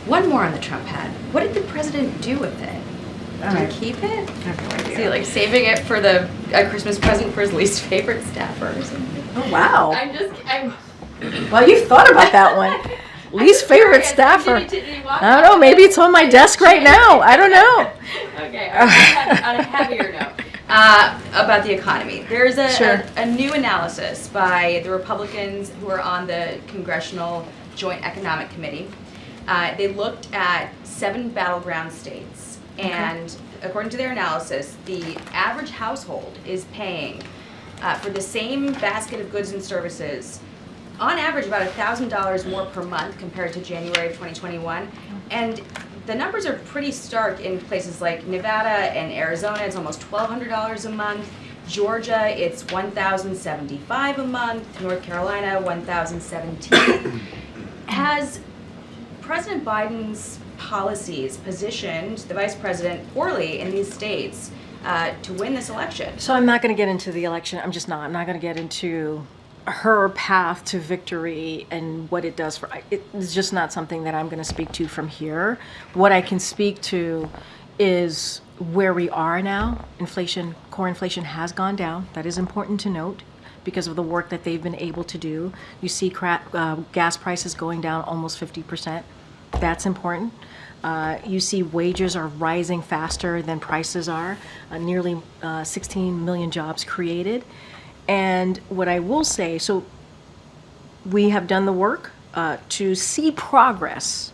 One more on the Trump hat. What did the president do with it? Did he keep it? I have no idea. Is he like saving it for a Christmas present for his least favorite staffer or something? Oh, wow. I'm Well, you've thought about that one. Least favorite staffer. I don't know. Maybe it's on my desk right now. I don't know. Okay. On a heavier note, about the economy, there's a new analysis by the Republicans who are on the Congressional Joint Economic Committee. They looked at 7 battleground states, and according to their analysis, the average household is paying for the same basket of goods and services on average about $1,000 more per month compared to January of 2021. And the numbers are pretty stark in places like Nevada and Arizona. It's almost $1,200 a month. Georgia, it's $1,075 a month. North Carolina, $1,017. Has President Biden's policies positioned the vice president poorly in these states to win this election? So I'm not going to get into the election. I'm not going to get into her path to victory and what it does for it's just not something that I'm going to speak to from here. What I can speak to is where we are now. Core inflation has gone down. That is important to note because of the work that they've been able to do. You see gas prices going down almost 50%. That's important. You see wages are rising faster than prices are. Nearly 16 million jobs created. And what I will say, so we have done the work to see progress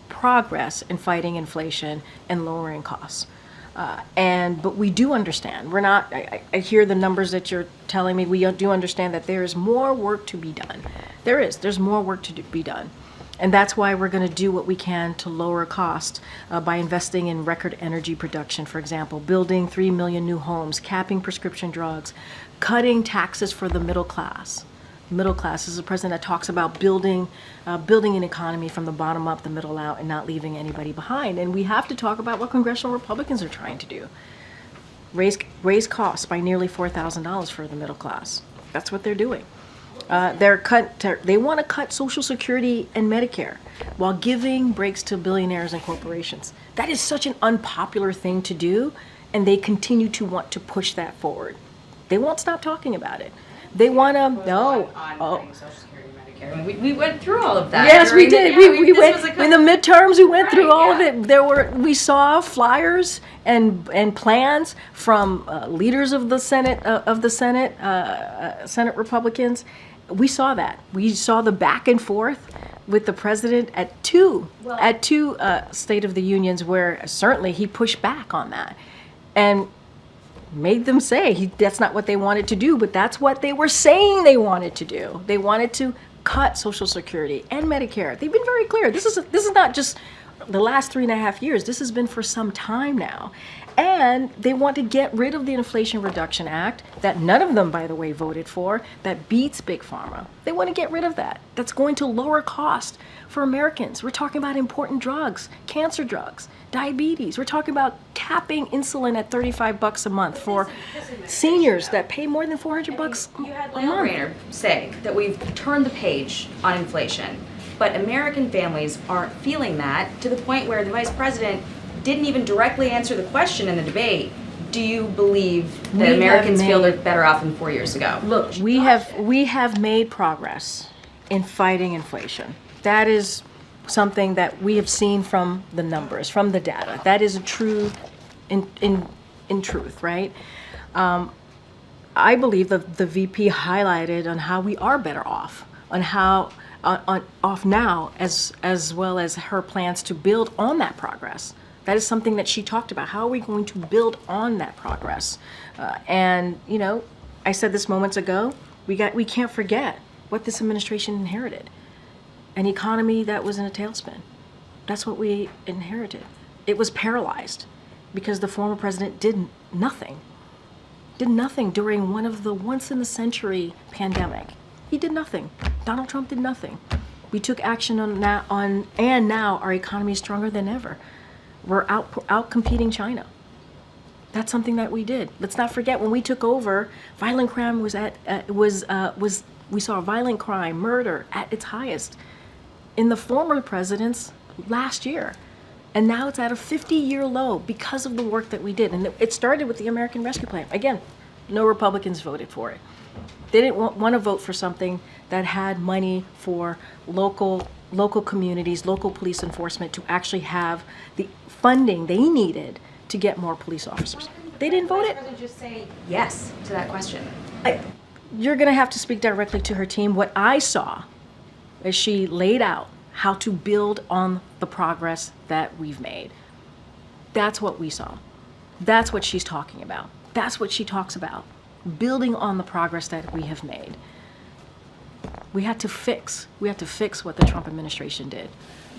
in fighting inflation and lowering costs. But we do understand, we're not, I hear the numbers that you're telling me, we do understand that there is more work to be done. There's more work to be done. And that's why we're going to do what we can to lower cost by investing in record energy production, for example, building 3 million new homes, capping prescription drugs, cutting taxes for the middle class. Middle class is a president that talks about building an economy from the bottom up, the middle out, and not leaving anybody behind. And we have to talk about what congressional Republicans are trying to do. Raise costs by nearly $4,000 for the middle class. That's what they're doing. They want to cut Social Security and Medicare while giving breaks to billionaires and corporations. That is such an unpopular thing to do, and they continue to want to push that forward. They won't stop talking about it. They want to We went through all of that. Yes, we did. We went in the midterms. We went through all of it. We saw flyers and plans from leaders of the Senate Republicans. We saw that. We saw the back and forth with the president at two State of the Unions where certainly he pushed back on that and made them say that's not what they wanted to do, but that's what they were saying they wanted to do. They wanted to cut Social Security and Medicare. They've been very clear. This is not just the last 3.5 years. This has been for some time now. And they want to get rid of the Inflation Reduction Act that none of them, by the way, voted for, that beats Big Pharma. They want to get rid of that. That's going to lower cost for Americans. We're talking about important drugs, cancer drugs, diabetes. We're talking about capping insulin at $35 a month for seniors that pay more than $400 a month. You had Landgrainer say that we've turned the page on inflation, but American families aren't feeling that to the point where the vice president didn't even directly answer the question in the debate. Do you believe that Americans feel they're better off than 4 years ago? Look, we have made progress in fighting inflation. That is something that we have seen from the numbers, from the data. That is a truth in truth, right? I believe that the VP highlighted on how we are better off, on how off now, as well as her plans to build on that progress. That is something that she talked about. How are we going to build on that progress? And you know, I said this moments ago. We can't forget what this administration inherited. An economy that was in a tailspin. That's what we inherited. It was paralyzed because the former president did nothing during one of the once-in-a-century pandemic. He did nothing. Donald Trump did nothing. We took action and now our economy is stronger than ever. We're out competing China. That's something that we did. Let's not forget when we took over, violent crime we saw violent crime, murder at its highest in the former president's last year. And now it's at a 50-year low because of the work that we did. And it started with the American Rescue Plan. Again, no Republicans voted for it. They didn't want to vote for something that had money for local communities, local police enforcement to actually have the funding they needed to get more police officers. They didn't vote it. President just say yes to that question. You're going to have to speak directly to her team. What I saw is she laid out how to build on the progress that we've made. That's what we saw. That's what she's talking about. That's what she talks about. Building on the progress that we have made. We had to fix what the Trump administration did.